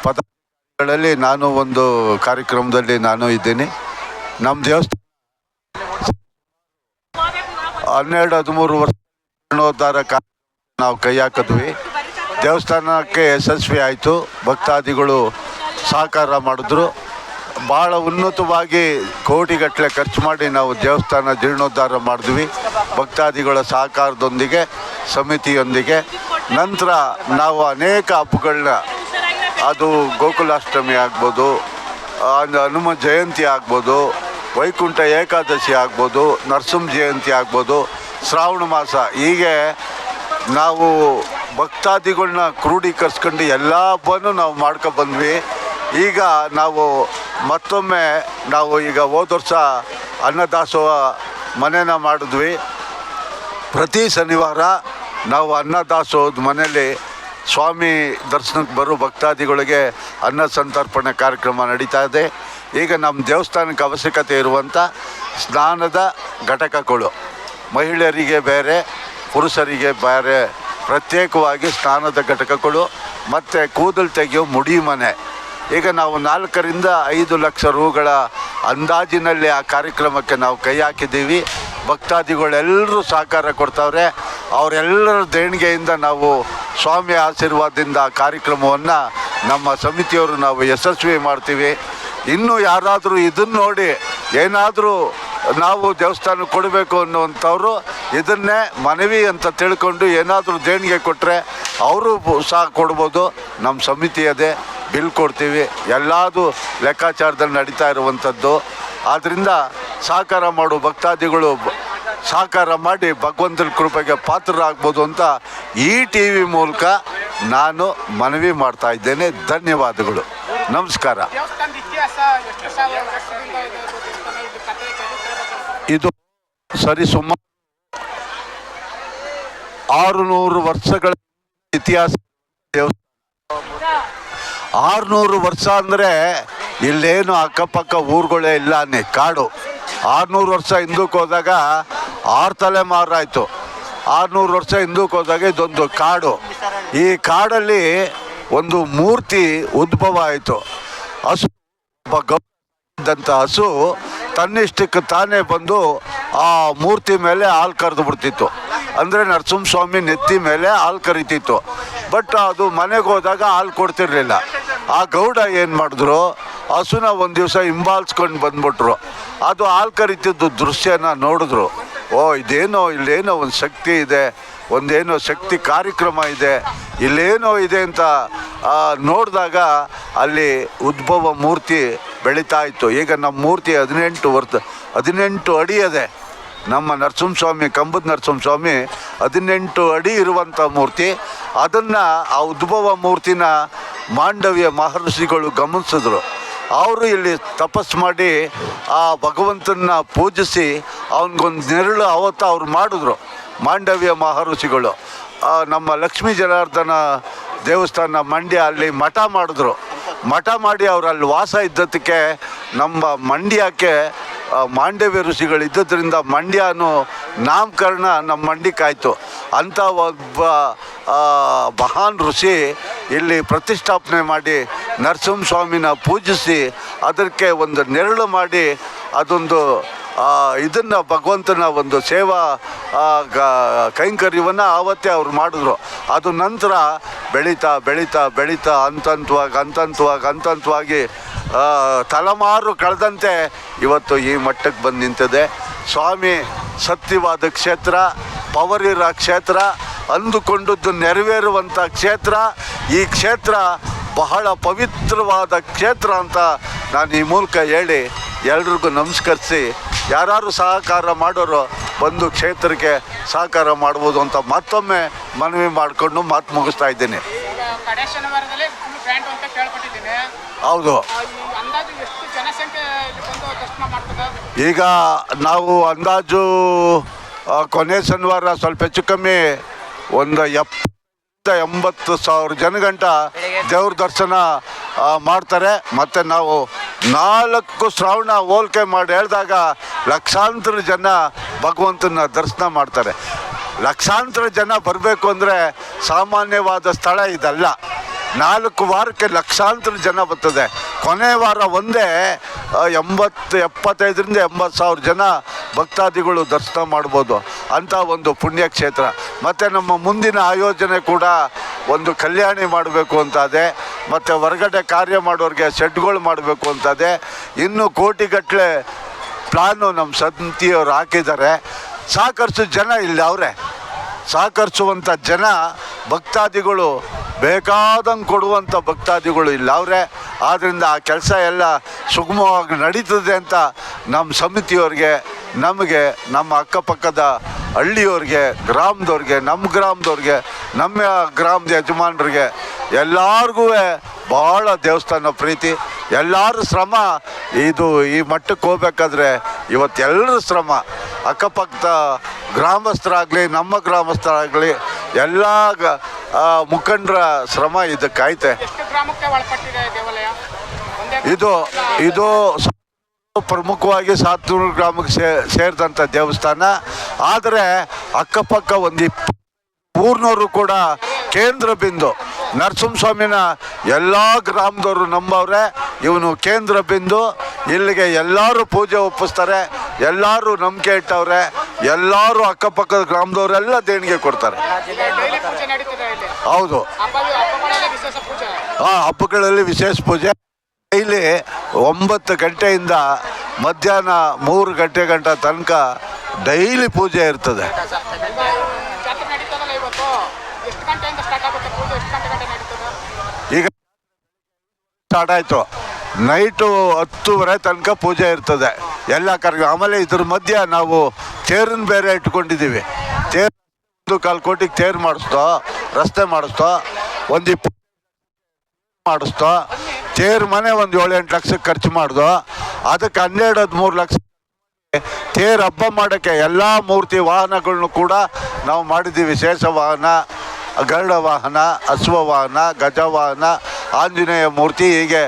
ಪದಾಧಿಕಾರಿಗಳಲ್ಲಿ, ನಾನು ಒಂದು ಕಾರ್ಯಕ್ರಮದಲ್ಲಿ ನಾನು ಇದ್ದೀನಿ. ನಮ್ಮ ದೇವಸ್ಥಾನ 12-13 ವರ್ಷ ಜೀರ್ಣೋದ್ಧಾರ ನಾವು ಕೈ ಹಾಕಿದ್ವಿ. ದೇವಸ್ಥಾನಕ್ಕೆ ಯಶಸ್ವಿ ಆಯಿತು. ಭಕ್ತಾದಿಗಳು ಸಹಕಾರ ಮಾಡಿದ್ರು. ಭಾಳ ಉನ್ನತವಾಗಿ ಕೋಟಿಗಟ್ಟಲೆ ಖರ್ಚು ಮಾಡಿ ನಾವು ದೇವಸ್ಥಾನ ಜೀರ್ಣೋದ್ಧಾರ ಮಾಡಿದ್ವಿ, ಭಕ್ತಾದಿಗಳ ಸಹಕಾರದೊಂದಿಗೆ, ಸಮಿತಿಯೊಂದಿಗೆ. ನಂತರ ನಾವು ಅನೇಕ ಹಬ್ಬಗಳನ್ನ, ಅದು ಗೋಕುಲಾಷ್ಟಮಿ ಆಗ್ಬೋದು, ಹನುಮ ಜಯಂತಿ ಆಗ್ಬೋದು, ವೈಕುಂಠ ಏಕಾದಶಿ ಆಗ್ಬೋದು, ನರಸಿಂಹ ಜಯಂತಿ ಆಗ್ಬೋದು, ಶ್ರಾವಣ ಮಾಸ, ಹೀಗೆ ನಾವು ಭಕ್ತಾದಿಗಳನ್ನ ಕ್ರೋಢೀಕರಿಸ್ಕೊಂಡು ಎಲ್ಲ ಹಬ್ಬನೂ ನಾವು ಮಾಡ್ಕೊಬಂದ್ವಿ. ಈಗ ನಾವು ಮತ್ತೊಮ್ಮೆ ಈಗ ಹೋದ ವರ್ಷ ಅನ್ನದಾಸೋಹ ಮನೆನ ಮಾಡಿದ್ವಿ. ಪ್ರತಿ ಶನಿವಾರ ನಾವು ಅನ್ನದಾಸೋಹದ ಮನೆಯಲ್ಲಿ ಸ್ವಾಮಿ ದರ್ಶನಕ್ಕೆ ಬರೋ ಭಕ್ತಾದಿಗಳಿಗೆ ಅನ್ನ ಸಂತರ್ಪಣೆ ಕಾರ್ಯಕ್ರಮ ನಡೀತಾ ಇದೆ. ಈಗ ನಮ್ಮ ದೇವಸ್ಥಾನಕ್ಕೆ ಅವಶ್ಯಕತೆ ಇರುವಂಥ ಸ್ನಾನದ ಘಟಕಗಳು, ಮಹಿಳೆಯರಿಗೆ ಬೇರೆ, ಪುರುಷರಿಗೆ ಬೇರೆ ಪ್ರತ್ಯೇಕವಾಗಿ ಸ್ನಾನದ ಘಟಕಗಳು, ಮತ್ತು ಕೂದಲು ತೆಗೆಯೋ ಮುಡಿ ಮನೆ. ಈಗ ನಾವು 4-5 ಲಕ್ಷ ರೂಗಳ ಅಂದಾಜಿನಲ್ಲಿ ಆ ಕಾರ್ಯಕ್ರಮಕ್ಕೆ ನಾವು ಕೈ ಹಾಕಿದ್ದೀವಿ. ಭಕ್ತಾದಿಗಳೆಲ್ಲರೂ ಸಹಕಾರ ಕೊಡ್ತಾವ್ರೆ. ಅವರೆಲ್ಲರ ದೇಣಿಗೆಯಿಂದ ನಾವು ಸ್ವಾಮಿ ಆಶೀರ್ವಾದದಿಂದ ಆ ಕಾರ್ಯಕ್ರಮವನ್ನು ನಮ್ಮ ಸಮಿತಿಯವರು ನಾವು ಯಶಸ್ವಿ ಮಾಡ್ತೀವಿ. ಇನ್ನೂ ಯಾರಾದರೂ ಇದನ್ನು ನೋಡಿ ಏನಾದರೂ ನಾವು ದೇವಸ್ಥಾನಕ್ಕೆ ಕೊಡಬೇಕು ಅನ್ನುವಂಥವ್ರು ಇದನ್ನೇ ಮನವಿ ಅಂತ ತಿಳ್ಕೊಂಡು ಏನಾದರೂ ದೇಣಿಗೆ ಕೊಟ್ಟರೆ ಅವರು ಸಹ ಕೊಡ್ಬೋದು. ನಮ್ಮ ಸಮಿತಿ ಅದೇ, ಬಿಲ್ ಕೊಡ್ತೀವಿ, ಎಲ್ಲದೂ ಲೆಕ್ಕಾಚಾರದಲ್ಲಿ ನಡೀತಾ ಇರುವಂಥದ್ದು. ಆದ್ದರಿಂದ ಸಹಕಾರ ಮಾಡೋ ಭಕ್ತಾದಿಗಳು ಸಹಕಾರ ಮಾಡಿ ಭಗವಂತನ ಕೃಪೆಗೆ ಪಾತ್ರರಾಗ್ಬೋದು ಅಂತ ಈ ಟಿ ವಿ ಮೂಲಕ ನಾನು ಮನವಿ ಮಾಡ್ತಾ ಇದ್ದೇನೆ. ಧನ್ಯವಾದಗಳು, ನಮಸ್ಕಾರ. ಇದು ಸರಿಸುಮಾರು 600 ವರ್ಷಗಳ ಇತಿಹಾಸ ದೇವಸ್ಥಾನ. 600 ವರ್ಷ ಅಂದರೆ ಇಲ್ಲೇನು ಅಕ್ಕಪಕ್ಕ ಊರುಗಳೇ ಇಲ್ಲ ಅನ್ನಿ, ಕಾಡು. 600 ವರ್ಷ ಹಿಂದಕ್ಕೆ ಹೋದಾಗ 6 ತಲೆಮಾರಾಯಿತು. 600 ವರ್ಷ ಹಿಂದಕ್ಕೆ ಹೋದಾಗ ಇದೊಂದು ಕಾಡು. ಈ ಕಾಡಲ್ಲಿ ಒಂದು ಮೂರ್ತಿ ಉದ್ಭವ ಆಯಿತು. ಹಸು, ಇದ್ದಂಥ ಹಸು ತನ್ನಿಷ್ಟಕ್ಕೆ ತಾನೇ ಬಂದು ಆ ಮೂರ್ತಿ ಮೇಲೆ ಹಾಲು ಕರೆದು ಬಿಡ್ತಿತ್ತು. ಅಂದರೆ ನರಸಿಂಹಸ್ವಾಮಿ ನೆತ್ತಿ ಮೇಲೆ ಹಾಲು ಕರಿತಿತ್ತು. ಬಟ್ ಅದು ಮನೆಗೆ ಹೋದಾಗ ಹಾಲು ಕೊಡ್ತಿರ್ಲಿಲ್ಲ. ಆ ಗೌಡ ಏನು ಮಾಡಿದ್ರು, ಹಸುನ ಒಂದು ದಿವಸ ಹಿಂಬಾಲಿಸ್ಕೊಂಡು ಬಂದ್ಬಿಟ್ರು. ಅದು ಹಾಲು ಕರಿತಿದ್ದು ದೃಶ್ಯನ ನೋಡಿದ್ರು. ಇಲ್ಲೇನೋ ಒಂದು ಶಕ್ತಿ ಇದೆ, ಒಂದೇನೋ ಶಕ್ತಿ ಕಾರ್ಯಕ್ರಮ ಇದೆ, ಇಲ್ಲೇನೋ ಇದೆ ಅಂತ ನೋಡಿದಾಗ ಅಲ್ಲಿ ಉದ್ಭವ ಮೂರ್ತಿ ಬೆಳೀತಾ ಇತ್ತು. ಈಗ ನಮ್ಮ ಮೂರ್ತಿ 18 ಅಡಿ ಇದೆ. ನಮ್ಮ ನರಸಿಂಹಸ್ವಾಮಿ, ಕಂಬದ ನರಸಿಂಹಸ್ವಾಮಿ 18 ಅಡಿ ಇರುವಂಥ ಮೂರ್ತಿ. ಅದನ್ನು, ಆ ಉದ್ಭವ ಮೂರ್ತಿನ ಮಾಂಡವ್ಯ ಮಹರ್ಷಿಗಳು ಗಮನಿಸಿದ್ರು. ಅವರು ಇಲ್ಲಿ ತಪಸ್ಸು ಮಾಡಿ ಆ ಭಗವಂತನ ಪೂಜಿಸಿ ಅವನಿಗೊಂದು ನೆರಳು ಅವತ್ತು ಅವ್ರು ಮಾಡಿದ್ರು ಮಾಂಡವ್ಯ ಮಹರ್ಷಿಗಳು. ನಮ್ಮ ಲಕ್ಷ್ಮೀ ಜನಾರ್ದನ ದೇವಸ್ಥಾನ ಮಂಡ್ಯ, ಅಲ್ಲಿ ಮಠ ಮಾಡಿದ್ರು. ಮಠ ಮಾಡಿ ಅವರು ಅಲ್ಲಿ ವಾಸ ಇದ್ದದಕ್ಕೆ ನಮ್ಮ ಮಂಡ್ಯಕ್ಕೆ ಮಾಂಡವ್ಯ ಋಷಿಗಳು ಇದ್ದದ್ರಿಂದ ಮಂಡ್ಯ ಅನ್ನೋ ನಾಮಕರಣ ನಮ್ಮ ಮಂಡ್ಯಕ್ಕಾಯಿತು. ಅಂಥ ಒಬ್ಬ ಮಹಾನ್ ಋಷಿ ಇಲ್ಲಿ ಪ್ರತಿಷ್ಠಾಪನೆ ಮಾಡಿ ನರಸಿಂಹಸ್ವಾಮಿನ ಪೂಜಿಸಿ ಅದಕ್ಕೆ ಒಂದು ನೆರಳು ಮಾಡಿ ಅದೊಂದು ಇದನ್ನು ಭಗವಂತನ ಒಂದು ಸೇವಾ ಕೈಂಕರ್ಯವನ್ನು ಆವತ್ತೇ ಅವ್ರು ಮಾಡಿದ್ರು. ಅದು ನಂತರ ಬೆಳೀತಾ ಬೆಳೀತಾ ಬೆಳೀತಾ ಹಂತವಾಗಿ ತಲೆಮಾರು ಕಳೆದಂತೆ ಇವತ್ತು ಈ ಮಟ್ಟಕ್ಕೆ ಬಂದು ನಿಂತಿದೆ. ಸ್ವಾಮಿ ಸತ್ಯವಾದ ಕ್ಷೇತ್ರ, ಪವರಿರ ಕ್ಷೇತ್ರ, ಅಂದುಕೊಂಡದ್ದು ನೆರವೇರುವಂಥ ಕ್ಷೇತ್ರ. ಈ ಕ್ಷೇತ್ರ ಬಹಳ ಪವಿತ್ರವಾದ ಕ್ಷೇತ್ರ ಅಂತ ನಾನು ಈ ಮೂಲಕ ಹೇಳಿ ಎಲ್ರಿಗೂ ನಮಸ್ಕರಿಸಿ, ಯಾರು ಸಹಕಾರ ಮಾಡೋರು ಬಂದು ಕ್ಷೇತ್ರಕ್ಕೆ ಸಹಕಾರ ಮಾಡ್ಬೋದು ಅಂತ ಮತ್ತೊಮ್ಮೆ ಮನವಿ ಮಾಡಿಕೊಂಡು ಮಾತು ಮುಗಿಸ್ತಾ ಇದ್ದೀನಿ. ಹೌದು, ಈಗ ನಾವು ಅಂದಾಜು ಕೊನೆ ಶನಿವಾರ ಸ್ವಲ್ಪ ಹೆಚ್ಚು ಕಮ್ಮಿ ಒಂದು 80,000 ಜನಗಂಟ ದೇವ್ರ ದರ್ಶನ ಮಾಡ್ತಾರೆ. ಮತ್ತು ನಾವು 4 ಶ್ರಾವಣ ಹೋಲಿಕೆ ಮಾಡಿ ಹೇಳಿದಾಗ ಲಕ್ಷಾಂತರ ಜನ ಭಗವಂತನ ದರ್ಶನ ಮಾಡ್ತಾರೆ. ಲಕ್ಷಾಂತರ ಜನ ಬರಬೇಕು ಅಂದರೆ ಸಾಮಾನ್ಯವಾದ ಸ್ಥಳ ಇದಲ್ಲ. 4 ವಾರಕ್ಕೆ ಲಕ್ಷಾಂತರ ಜನ ಬರ್ತದೆ. ಕೊನೆ ವಾರ ಒಂದೇ 75,000 ರಿಂದ 80,000 ಜನ ಭಕ್ತಾದಿಗಳು ದರ್ಶನ ಮಾಡ್ಬೋದು ಅಂಥ ಒಂದು ಪುಣ್ಯಕ್ಷೇತ್ರ. ಮತ್ತು ನಮ್ಮ ಮುಂದಿನ ಆಯೋಜನೆ ಕೂಡ ಒಂದು ಕಲ್ಯಾಣಿ ಮಾಡಬೇಕು ಅಂತಾದೆ, ಮತ್ತು ಹೊರಗಡೆ ಕಾರ್ಯ ಮಾಡೋರಿಗೆ ಶೆಡ್ಗಳು ಮಾಡಬೇಕು ಅಂತಾದೆ. ಇನ್ನು ಕೋಟಿಗಟ್ಟಲೆ ಪ್ಲಾನು ನಮ್ಮ ಸಂತಿಯವರು ಹಾಕಿದ್ದಾರೆ. ಸಹಕರಿಸೋ ಜನ ಇಲ್ಲಿ ಅವರೇ, ಸಹಕರಿಸುವಂಥ ಜನ ಭಕ್ತಾದಿಗಳು ಬೇಕಾದಂಗೆ ಕೊಡುವಂಥ ಭಕ್ತಾದಿಗಳು ಇಲ್ಲ ಅವರೇ. ಆದ್ದರಿಂದ ಆ ಕೆಲಸ ಎಲ್ಲ ಸುಗಮವಾಗಿ ನಡೀತದೆ ಅಂತ ನಮ್ಮ ಸಮಿತಿಯವ್ರಿಗೆ, ನಮಗೆ, ನಮ್ಮ ಅಕ್ಕಪಕ್ಕದ ಹಳ್ಳಿಯವ್ರಿಗೆ, ಗ್ರಾಮದವ್ರಿಗೆ, ನಮ್ಮ ಗ್ರಾಮದವ್ರಿಗೆ, ನಮ್ಮ ಗ್ರಾಮದ ಯಜಮಾನರಿಗೆ ಎಲ್ಲರಿಗೂ ಭಾಳ ದೇವಸ್ಥಾನ ಪ್ರೀತಿ. ಎಲ್ಲರ ಶ್ರಮ ಇದು ಈ ಮಟ್ಟಕ್ಕೆ ಹೋಗ್ಬೇಕಾದ್ರೆ ಇವತ್ತೆಲ್ಲರ ಶ್ರಮ, ಅಕ್ಕಪಕ್ಕದ ಗ್ರಾಮಸ್ಥರಾಗಲಿ, ನಮ್ಮ ಗ್ರಾಮಸ್ಥರಾಗಲಿ ಎಲ್ಲ ಮುಖಂಡರ ಶ್ರಮ ಇದಕ್ಕಾಯ್ತೆ. ಇದು ಪ್ರಮುಖವಾಗಿ 700 ಗ್ರಾಮಕ್ಕೆ ಸೇರಿದಂಥ ದೇವಸ್ಥಾನ. ಆದರೆ ಅಕ್ಕಪಕ್ಕ ಒಂದು 300 ಕೂಡ ಕೇಂದ್ರ ಬಿಂದು. ನರಸಿಂಹಸ್ವಾಮಿನ ಎಲ್ಲ ಗ್ರಾಮದವರು ನಂಬವ್ರೆ, ಇವನು ಕೇಂದ್ರ ಬಿಂದು. ಇಲ್ಲಿಗೆ ಎಲ್ಲರೂ ಪೂಜೆ ಒಪ್ಪಿಸ್ತಾರೆ, ಎಲ್ಲರೂ ನಂಬಿಕೆ ಇಟ್ಟವ್ರೆ, ಎಲ್ಲರೂ ಅಕ್ಕಪಕ್ಕದ ಗ್ರಾಮದವರೆಲ್ಲ ದೇಣಿಗೆ ಕೊಡ್ತಾರೆ. ಹೌದು, ಹಬ್ಬಗಳಲ್ಲಿ ವಿಶೇಷ ಪೂಜೆ. ಡೈಲಿ 9 ಗಂಟೆಯಿಂದ ಮಧ್ಯಾಹ್ನ 3 ಗಂಟೆ ತನಕ ಡೈಲಿ ಪೂಜೆ ಇರ್ತದೆ. ಈಗ ಸ್ಟಾರ್ಟ್ ಆಯಿತು, ನೈಟು 10:30 ತನಕ ಪೂಜೆ ಇರ್ತದೆ ಎಲ್ಲ ಕಾರ್ಯ. ಆಮೇಲೆ ಇದ್ರ ಮಧ್ಯೆ ನಾವು ತೇರನ್ನು ಬೇರೆ ಇಟ್ಕೊಂಡಿದ್ದೀವಿ. ತೇರು 1.25 ಕೋಟಿಗೆ ತೇರು ಮಾಡಿಸ್ತೋ, ರಸ್ತೆ ಮಾಡಿಸ್ತೋ, ಒಂದು 20 ಮಾಡಿಸ್ತೋ, ತೇರು ಮನೆ ಒಂದು 7-8 ಲಕ್ಷಕ್ಕೆ ಖರ್ಚು ಮಾಡ್ದು. ಅದಕ್ಕೆ 12-13 ಲಕ್ಷ ತೇರು ಹಬ್ಬ ಮಾಡೋಕ್ಕೆ ಎಲ್ಲ ಮೂರ್ತಿ ವಾಹನಗಳನ್ನು ಕೂಡ ನಾವು ಮಾಡಿದ್ದೀವಿ. ಶೇಷ ವಾಹನ, ಗರುಡ ವಾಹನ, ಅಶ್ವ ವಾಹನ, ಗಜವಾಹನ, ಆಂಜನೇಯ ಮೂರ್ತಿ, ಹೀಗೆ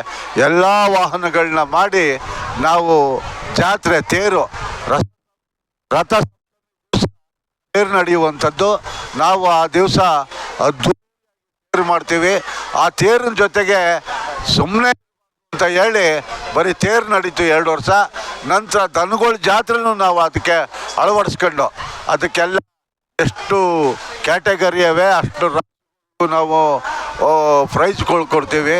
ಎಲ್ಲ ವಾಹನಗಳನ್ನ ಮಾಡಿ ನಾವು ಜಾತ್ರೆ ತೇರು ರಥ ತೇರು ನಡೆಯುವಂಥದ್ದು. ನಾವು ಆ ದಿವಸ ತೇರು ಮಾಡ್ತೀವಿ. ಆ ತೇರಿನ ಜೊತೆಗೆ ಸುಮ್ಮನೆ ಅಂತ ಹೇಳಿ ಬರೀ ತೇರು ನಡೀತು 2 ವರ್ಷ. ನಂತರ ದನಗಳ ಜಾತ್ರೆನೂ ನಾವು ಅದಕ್ಕೆ ಅಳವಡಿಸ್ಕೊಂಡು ಅದಕ್ಕೆಲ್ಲ ಎಷ್ಟು ಕ್ಯಾಟಗರಿ ಅವೆ ಅಷ್ಟು ನಾವು ಪ್ರೈಸ್ಗಳು ಕೊಡ್ತೀವಿ.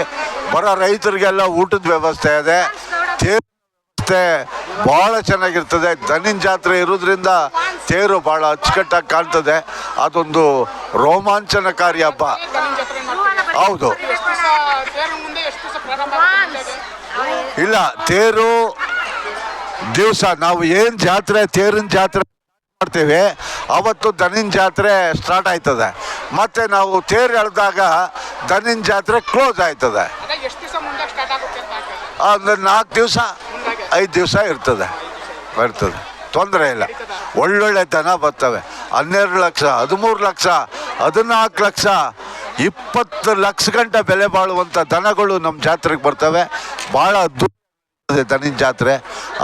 ಬರೋ ರೈತರಿಗೆಲ್ಲ ಊಟದ ವ್ಯವಸ್ಥೆ ಇದೆ. ತೇರು ವ್ಯವಸ್ಥೆ ಭಾಳ ಚೆನ್ನಾಗಿರ್ತದೆ. ದನಿನ ಜಾತ್ರೆ ಇರೋದ್ರಿಂದ ತೇರು ಭಾಳ ಅಚ್ಚುಕಟ್ಟಾಗಿ ಕಾಣ್ತದೆ. ಅದೊಂದು ರೋಮಾಂಚನಕಾರಿ ಹಬ್ಬ. ಹೌದು, ಇಲ್ಲ ತೇರು ದಿವಸ ನಾವು ಏನು ಜಾತ್ರೆ ತೇರಿನ ಜಾತ್ರೆ ಮಾಡ್ತೀವಿ ಅವತ್ತು ದನಿನ ಜಾತ್ರೆ ಸ್ಟಾರ್ಟ್ ಆಯ್ತದೆ. ಮತ್ತು ನಾವು ತೇರು ಎಳೆದಾಗ ದನಿನ ಜಾತ್ರೆ ಕ್ಲೋಸ್ ಆಯ್ತದೆ. ಅಂದರೆ 4 ದಿವಸ 5 ದಿವಸ ಇರ್ತದೆ, ತೊಂದರೆ ಇಲ್ಲ. ಒಳ್ಳೊಳ್ಳೆ ದನ ಬರ್ತವೆ. 12 ಲಕ್ಷ, 13 ಲಕ್ಷ, 14 ಲಕ್ಷ, 20 ಲಕ್ಷ ಗಂಟೆ ಬೆಲೆ ಬಾಳುವಂಥ ದನಗಳು ನಮ್ಮ ಜಾತ್ರೆಗೆ ಬರ್ತವೆ. ಭಾಳ ದನಿನ ಜಾತ್ರೆ.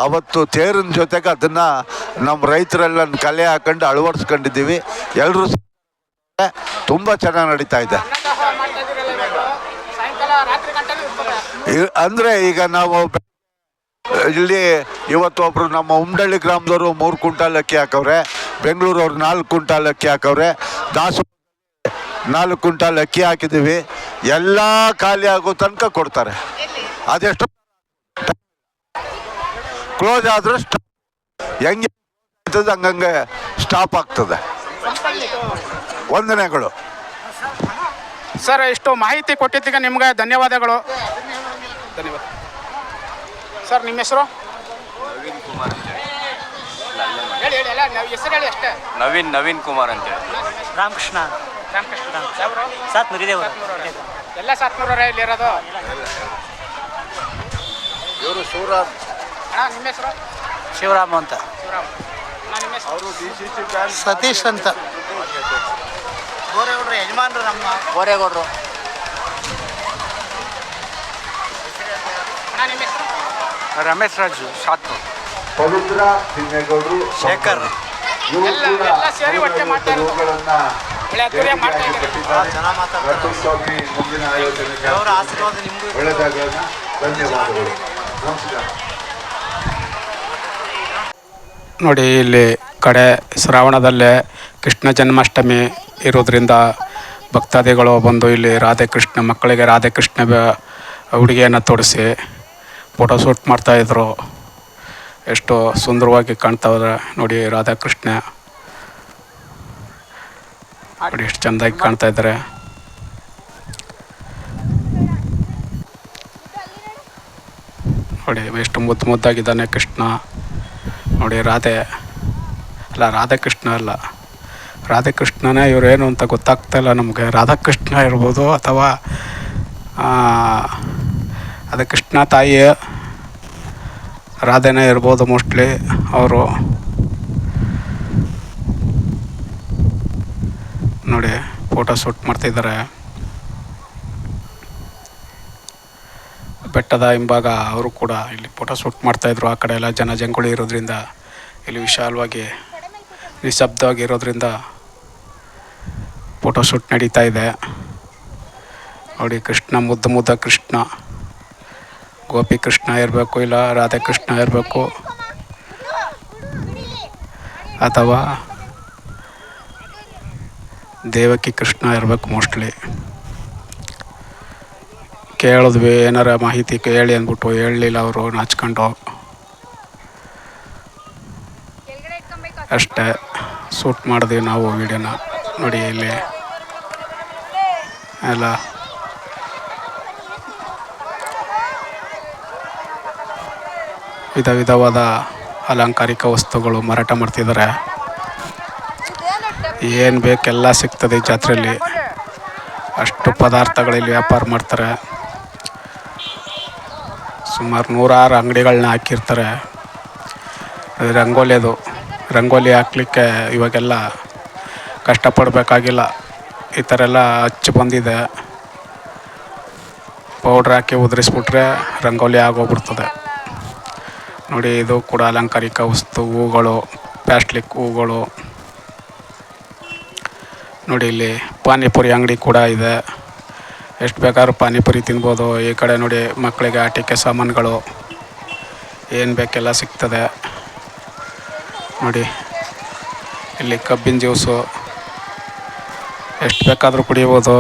ಅವತ್ತು ತೇರಿನ ಜೊತೆಗೆ ಅದನ್ನು ನಮ್ಮ ರೈತರೆಲ್ಲ ಕಲೆ ಹಾಕೊಂಡು ಅಳವಡಿಸ್ಕೊಂಡಿದ್ದೀವಿ. ಎಲ್ಲರೂ ತುಂಬ ಚೆನ್ನಾಗಿ ನಡೀತಾ ಇದೆ. ಅಂದರೆ ಈಗ ನಾವು ಇಲ್ಲಿ ಇವತ್ತು ಒಬ್ಬರು ನಮ್ಮ ಉಮ್ಡಳ್ಳಿ ಗ್ರಾಮದವರು 3 ಕ್ವಿಂಟಾಲ್ ಅಕ್ಕಿ ಹಾಕವ್ರೆ, ಬೆಂಗಳೂರವ್ರು 4 ಕ್ವಿಂಟಾಲ್ ಅಕ್ಕಿ ಹಾಕವ್ರೆ, ದಾಸು 4 ಕ್ವಿಂಟಾಲ್ ಅಕ್ಕಿ ಹಾಕಿದ್ದೀವಿ. ಎಲ್ಲ ಖಾಲಿ ಆಗೋ ತನಕ ಕೊಡ್ತಾರೆ. ಅದೆಷ್ಟು ಕ್ಲೋಸ್ ಆದ್ರೆ ಹೆಂಗೆ ಹಂಗಂಗೆ ಸ್ಟಾಪ್ ಆಗ್ತದೆ. ವಂದನೆಗಳು ಸರ್. ಇಷ್ಟು ಮಾಹಿತಿ ಕೊಟ್ಟಿದ್ದಕ್ಕೆ ನಿಮ್ಗೆ ಧನ್ಯವಾದಗಳು. ಧನ್ಯವಾದ ಸರ್. ನಿಮ್ಮ ಹೆಸರು? ನವೀನ್ ಕುಮಾರ್ ಅಂತೇಳಿ. ಹೇಳಿ ಹೇಳಿ ಅಲ್ಲ, ನಾವು ಹೆಸರು ಹೇಳಿ ಅಷ್ಟೇ. ನವೀನ್ ಕುಮಾರ್ ಅಂತೇಳಿ. ರಾಮಕೃಷ್ಣ ಯಾವ್ರು? ಸಾತ್ನೂರಿದೇವರು ಎಲ್ಲ ಸಾತ್ನೂರವರೇ ಇಲ್ಲಿರೋದು. ಇವರು ಶಿವರಾಮ್. ಅಣ್ಣ ನಿಮ್ಮ ಹೆಸರು? ಶಿವರಾಮ ಅಂತ. ಶಿವರಾಮ್. ಅಣ್ಣ ನಿಮ್ಮ ಹೆಸರು? ಅವರು DCC ಬ್ಯಾಂಕ್ ಸತೀಶ್ ಅಂತ. ಗೋರೇಗೌಡ್ರು ಯಜಮಾನ್ರು ನಮ್ಮ ಗೋರೇಗೌಡರು. ಅಣ್ಣ ನಿಮ್ಮ ಹೆಸರು? ರಮೇಶ್ ರಾಜು ಸಾತ್ನೂರು. ಪವಿತ್ರ ಸಿಂಗೇಗೌಡರು, ಶೇಖರ್. ಎಲ್ಲ ಸೇರಿ ಒಟ್ಟೆ ಮಾಡ್ತಾ ಇರೋದು. ಒಳ್ಳೆ ಅದ್ದೂರಿಯಾಗಿ ಮಾಡ್ತಾ ಇದ್ದಾರೆ. ಚೆನ್ನಾಗಿ ಮಾತಾಡ್ತಾರೆ. ರಥೋತ್ಸವಕ್ಕೆ ಮುಂದಿನ ಆಯೋಜನೆಗೆ ಅವರ ಆಶೀರ್ವಾದ ನಿಮಗೂ ಒಳ್ಳೆದಾಗೋಣ. ಧನ್ಯವಾದಗಳು. ನಮಸ್ಕಾರ. ನೋಡಿ, ಇಲ್ಲಿ ಕಡೆ ಶ್ರಾವಣದಲ್ಲೇ ಕೃಷ್ಣ ಜನ್ಮಾಷ್ಟಮಿ ಇರೋದ್ರಿಂದ ಭಕ್ತಾದಿಗಳು ಬಂದು ಇಲ್ಲಿ ರಾಧೆಕೃಷ್ಣ ಮಕ್ಕಳಿಗೆ ರಾಧೆಕೃಷ್ಣ ಉಡುಗೆಯನ್ನು ತೊಡಿಸಿ ಫೋಟೋ ಶೂಟ್ ಮಾಡ್ತಾಯಿದ್ರು. ಎಷ್ಟು ಸುಂದರವಾಗಿ ಕಾಣ್ತಾವ್ರೆ ನೋಡಿ. ರಾಧಾಕೃಷ್ಣ ನೋಡಿ ಎಷ್ಟು ಚೆಂದಾಗಿ ಕಾಣ್ತಾ ಇದ್ದಾರೆ. ನೋಡಿ ಎಷ್ಟು ಮುದ್ದಾಗಿದ್ದಾನೆ ಕೃಷ್ಣ. ನೋಡಿ ರಾಧಾಕೃಷ್ಣ ಅಲ್ಲ, ರಾಧಾಕೃಷ್ಣನೇ ಇವರೇನು ಅಂತ ಗೊತ್ತಾಗ್ತಾಯಿಲ್ಲ ನಮಗೆ. ರಾಧಾಕೃಷ್ಣ ಇರ್ಬೋದು ಅಥವಾ ಅದು ಕೃಷ್ಣ ತಾಯಿ ರಾಧೆನೇ ಇರ್ಬೋದು ಮೋಸ್ಟ್ಲಿ. ಅವರು ನೋಡಿ ಫೋಟೋ ಶೂಟ್ ಮಾಡ್ತಿದ್ದಾರೆ. ಬೆಟ್ಟದ ಹಿಂಭಾಗ ಅವರು ಕೂಡ ಇಲ್ಲಿ ಫೋಟೋ ಶೂಟ್ ಮಾಡ್ತಾಯಿದ್ರು. ಆ ಕಡೆ ಎಲ್ಲ ಜನಜಂಗುಳಿ ಇರೋದ್ರಿಂದ ಇಲ್ಲಿ ವಿಶಾಲವಾಗಿ ನಿಶಬ್ದವಾಗಿ ಇರೋದ್ರಿಂದ ಫೋಟೋ ಶೂಟ್ ನಡೀತಾ ಇದೆ. ನೋಡಿ ಕೃಷ್ಣ ಮುದ್ದ ಕೃಷ್ಣ, ಗೋಪಿ ಕೃಷ್ಣ ಇರಬೇಕು, ಇಲ್ಲ ರಾಧಾಕೃಷ್ಣ ಇರಬೇಕು, ಅಥವಾ ದೇವಕಿ ಕೃಷ್ಣ ಇರಬೇಕು ಮೋಸ್ಟ್ಲಿ. ಕೇಳಿದ್ವಿ ಏನಾರ ಮಾಹಿತಿ ಹೇಳಿ ಅಂದ್ಬಿಟ್ಟು ಹೇಳಲಿಲ್ಲ ಅವರು, ನಾಚ್ಕೊಂಡು ಅಷ್ಟೇ ಶೂಟ್ ಮಾಡಿದ್ವಿ ನಾವು ವಿಡಿಯೋನ. ನೋಡಿ ಇಲ್ಲಿ ಎಲ್ಲ ವಿಧವಾದ ಅಲಂಕಾರಿಕ ವಸ್ತುಗಳು ಮಾರಾಟ ಮಾಡ್ತಿದ್ದಾರೆ. ಏನು ಬೇಕೆಲ್ಲ ಸಿಗ್ತದೆ ಈ ಜಾತ್ರೆಯಲ್ಲಿ. ಅಷ್ಟು ಪದಾರ್ಥಗಳಲ್ಲಿ ವ್ಯಾಪಾರ ಮಾಡ್ತಾರೆ. ಸುಮಾರು 106 ಅಂಗಡಿಗಳನ್ನ ಹಾಕಿರ್ತಾರೆ. ರಂಗೋಲಿ ಹಾಕ್ಲಿಕ್ಕೆ ಇವಾಗೆಲ್ಲ ಕಷ್ಟಪಡಬೇಕಾಗಿಲ್ಲ. ಈ ಥರ ಎಲ್ಲ ಹಚ್ಚಿ ಬಂದಿದೆ. ಪೌಡ್ರ್ ಹಾಕಿ ಉದುರಿಸ್ಬಿಟ್ರೆ ರಂಗೋಲಿ ಆಗೋಗ್ಬಿಡ್ತದೆ. ನೋಡಿ ಇದು ಕೂಡ ಅಲಂಕಾರಿಕ ವಸ್ತು, ಹೂಗಳು, ಪ್ಲಾಸ್ಟಿಕ್ ಹೂಗಳು. ನೋಡಿ ಇಲ್ಲಿ ಪಾನಿಪುರಿ ಅಂಗಡಿ ಕೂಡ ಇದೆ. ಎಷ್ಟು ಬೇಕಾದ್ರೂ ಪಾನಿಪುರಿ ತಿನ್ಬೋದು. ಈ ಕಡೆ ನೋಡಿ ಮಕ್ಕಳಿಗೆ ಆಟಿಕೆ ಸಾಮಾನುಗಳು ಏನು ಬೇಕೆಲ್ಲ ಸಿಗ್ತದೆ. ನೋಡಿ ಇಲ್ಲಿ ಕಬ್ಬಿನ ಜ್ಯೂಸು ಎಷ್ಟು ಬೇಕಾದರೂ ಕುಡಿಬೋದು.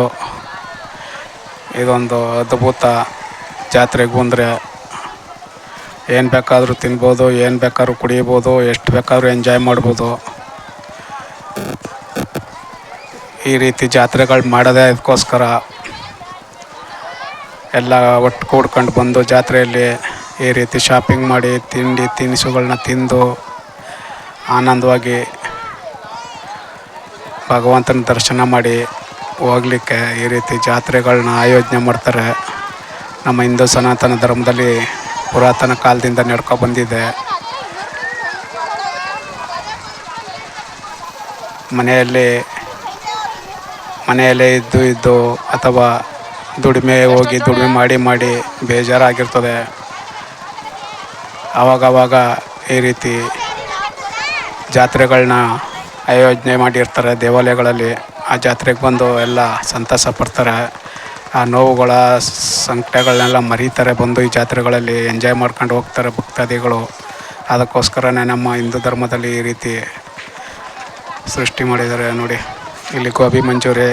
ಇದೊಂದು ಅದ್ಭುತ. ಜಾತ್ರೆಗೆ ಬಂದರೆ ಏನು ಬೇಕಾದರೂ ತಿನ್ಬೋದು, ಏನು ಬೇಕಾದ್ರೂ ಕುಡಿಬೋದು, ಎಷ್ಟು ಬೇಕಾದ್ರೂ ಎಂಜಾಯ್ ಮಾಡ್ಬೋದು. ಈ ರೀತಿ ಜಾತ್ರೆಗಳು ಮಾಡೋದೇ ಅದಕ್ಕೋಸ್ಕರ. ಎಲ್ಲ ಒಟ್ಟು ಕೂಡ್ಕೊಂಡು ಬಂದು ಜಾತ್ರೆಯಲ್ಲಿ ಈ ರೀತಿ ಶಾಪಿಂಗ್ ಮಾಡಿ ತಿಂಡಿ ತಿನಿಸುಗಳನ್ನ ತಿಂದು ಆನಂದವಾಗಿ ಭಗವಂತನ ದರ್ಶನ ಮಾಡಿ ಹೋಗ್ಲಿಕ್ಕೆ ಈ ರೀತಿ ಜಾತ್ರೆಗಳನ್ನ ಆಯೋಜನೆ ಮಾಡ್ತಾರೆ. ನಮ್ಮ ಹಿಂದೂ ಸನಾತನ ಧರ್ಮದಲ್ಲಿ ಪುರಾತನ ಕಾಲದಿಂದ ನಡ್ಕೊ ಬಂದಿದೆ. ಮನೆಯಲ್ಲೇ ಇದ್ದು ಅಥವಾ ದುಡಿಮೆ ಮಾಡಿ ಬೇಜಾರಾಗಿರ್ತದೆ. ಆವಾಗವಾಗ ಈ ರೀತಿ ಜಾತ್ರೆಗಳನ್ನ ಆಯೋಜನೆ ಮಾಡಿರ್ತಾರೆ ದೇವಾಲಯಗಳಲ್ಲಿ. ಆ ಜಾತ್ರೆಗೆ ಬಂದು ಎಲ್ಲ ಸಂತಸ ಪಡ್ತಾರೆ. ಆ ನೋವುಗಳ ಸಂಕಟಗಳನ್ನೆಲ್ಲ ಮರೀತಾರೆ, ಬಂದು ಈ ಜಾತ್ರೆಗಳಲ್ಲಿ ಎಂಜಾಯ್ ಮಾಡ್ಕೊಂಡು ಹೋಗ್ತಾರೆ ಭಕ್ತಾದಿಗಳು. ಅದಕ್ಕೋಸ್ಕರನೇ ನಮ್ಮ ಹಿಂದೂ ಧರ್ಮದಲ್ಲಿ ಈ ರೀತಿ ಸೃಷ್ಟಿ ಮಾಡಿದ್ದಾರೆ ನೋಡಿ. ಇಲ್ಲಿ ಗೋಬಿ ಮಂಚೂರಿ,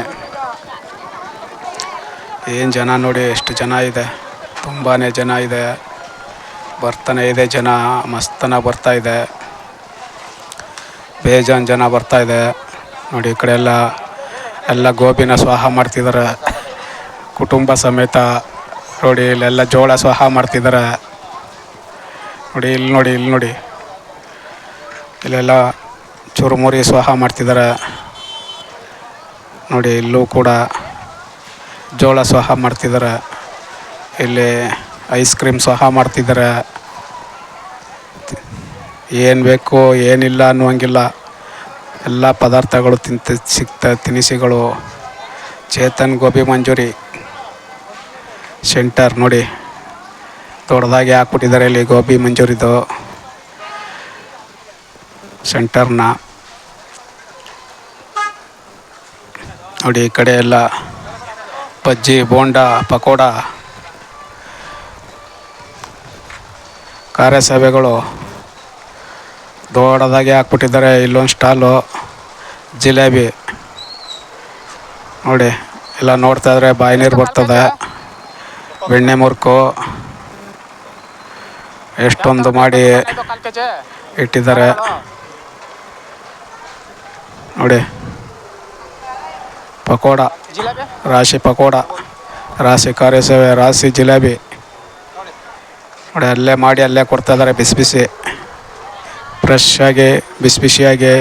ಏನು ಜನ ನೋಡಿ, ಎಷ್ಟು ಜನ ಇದೆ, ತುಂಬಾ ಜನ ಇದೆ, ಬರ್ತಾನೆ ಇದೆ ಜನ, ಮಸ್ತನ ಬರ್ತಾಯಿದೆ, ಬೇಜಾನ್ ಜನ ಬರ್ತಾಯಿದೆ ನೋಡಿ. ಈ ಕಡೆ ಎಲ್ಲ ಗೋಬಿನ ಸ್ವಾಹ ಮಾಡ್ತಿದ್ದಾರೆ ಕುಟುಂಬ ಸಮೇತ ನೋಡಿ. ಇಲ್ಲೆಲ್ಲ ಜೋಳ ಸ್ವಾಹ ಮಾಡ್ತಿದ್ದಾರೆ ನೋಡಿ. ಇಲ್ಲಿ ನೋಡಿ ಇಲ್ಲೆಲ್ಲ ಚುರುಮುರಿ ಸ್ವಾಹ ಮಾಡ್ತಿದ್ದಾರೆ ನೋಡಿ. ಇಲ್ಲೂ ಕೂಡ ಜೋಳ ಸ್ವಾಹ ಮಾಡ್ತಿದ್ದಾರೆ. ಇಲ್ಲಿ ಐಸ್ ಕ್ರೀಮ್ ಸ್ವಾಹ ಮಾಡ್ತಿದ್ದಾರೆ. ಏನು ಬೇಕು ಏನಿಲ್ಲ ಅನ್ನುವಂಗಿಲ್ಲ, ಎಲ್ಲ ಪದಾರ್ಥಗಳು ತಿನಿಸುಗಳು. ಚೇತನ್ ಗೋಬಿ ಮಂಚೂರಿ ಸೆಂಟರ್ ನೋಡಿ, ದೊಡ್ಡದಾಗಿ ಹಾಕ್ಬಿಟ್ಟಿದ್ದಾರೆ ಇಲ್ಲಿ ಗೋಬಿ ಮಂಚೂರಿದು ಸೆಂಟರ್ನ ನೋಡಿ. ಈ ಕಡೆ ಎಲ್ಲ ಬಜ್ಜಿ, ಬೋಂಡ, ಪಕೋಡ, ಖಾರ ಸೇವೆಗಳು ದೊಡ್ಡದಾಗಿ ಹಾಕ್ಬಿಟ್ಟಿದ್ದಾರೆ. ಇಲ್ಲೊಂದು ಸ್ಟಾಲು ಜಿಲೇಬಿ ನೋಡಿ. ಎಲ್ಲ ನೋಡ್ತಾ ಇದ್ರೆ ಬಾಯಿ ನೀರು ಬರ್ತದೆ. ಬೆಣ್ಣೆ ಮುರ್ಕು ಎಷ್ಟೊಂದು ಮಾಡಿ ಇಟ್ಟಿದ್ದಾರೆ ನೋಡಿ. ಪಕೋಡ, ರಾಶಿ ಪಕೋಡ, ರಾಶಿ ಖಾರ ಸೇವೆ, ರಾಶಿ ಜಿಲೇಬಿ ನೋಡಿ. ಅಲ್ಲೇ ಮಾಡಿ ಅಲ್ಲೇ ಕೊಡ್ತಾಯಿದ್ದಾರೆ ಬಿಸಿ ಬಿಸಿ, ಫ್ರೆಶ್ ಆಗಿ ಬಿಸಿ ಬಿಸಿಯಾಗಿ.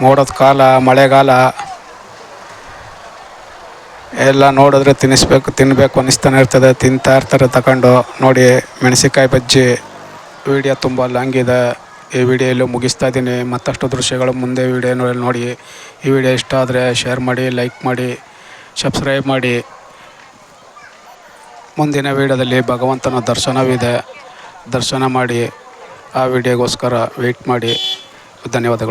ಮೋಡದ ಕಾಲ, ಮಳೆಗಾಲ ಎಲ್ಲ ನೋಡಿದ್ರೆ ತಿನ್ನಬೇಕು ಅನ್ನಿಸ್ತಾನೆ ಇರ್ತದೆ. ತಿಂತಾ ಇರ್ತಾರೆ ತಗೊಂಡು ನೋಡಿ. ಮೆಣಸಿನ್ಕಾಯಿ ಬಜ್ಜಿ. ವಿಡಿಯೋ ತುಂಬ ಲಾಂಗ್ ಇದೆ, ಈ ವಿಡಿಯೋ ಎಲ್ಲೂ ಮುಗಿಸ್ತಾ ಇದ್ದೀನಿ. ಮತ್ತಷ್ಟು ದೃಶ್ಯಗಳು ಮುಂದೆ ವಿಡಿಯೋನಲ್ಲಿ ನೋಡಿ. ಈ ವಿಡಿಯೋ ಇಷ್ಟ ಆದರೆ ಶೇರ್ ಮಾಡಿ, ಲೈಕ್ ಮಾಡಿ, ಸಬ್ಸ್ಕ್ರೈಬ್ ಮಾಡಿ. ಮುಂದಿನ ವಿಡಿಯೋದಲ್ಲಿ ಭಗವಂತನ ದರ್ಶನವಿದೆ, ದರ್ಶನ ಮಾಡಿ. ಆ ವಿಡಿಯೋಗೋಸ್ಕರ ವೆಯ್ಟ್ ಮಾಡಿ. ಧನ್ಯವಾದಗಳು.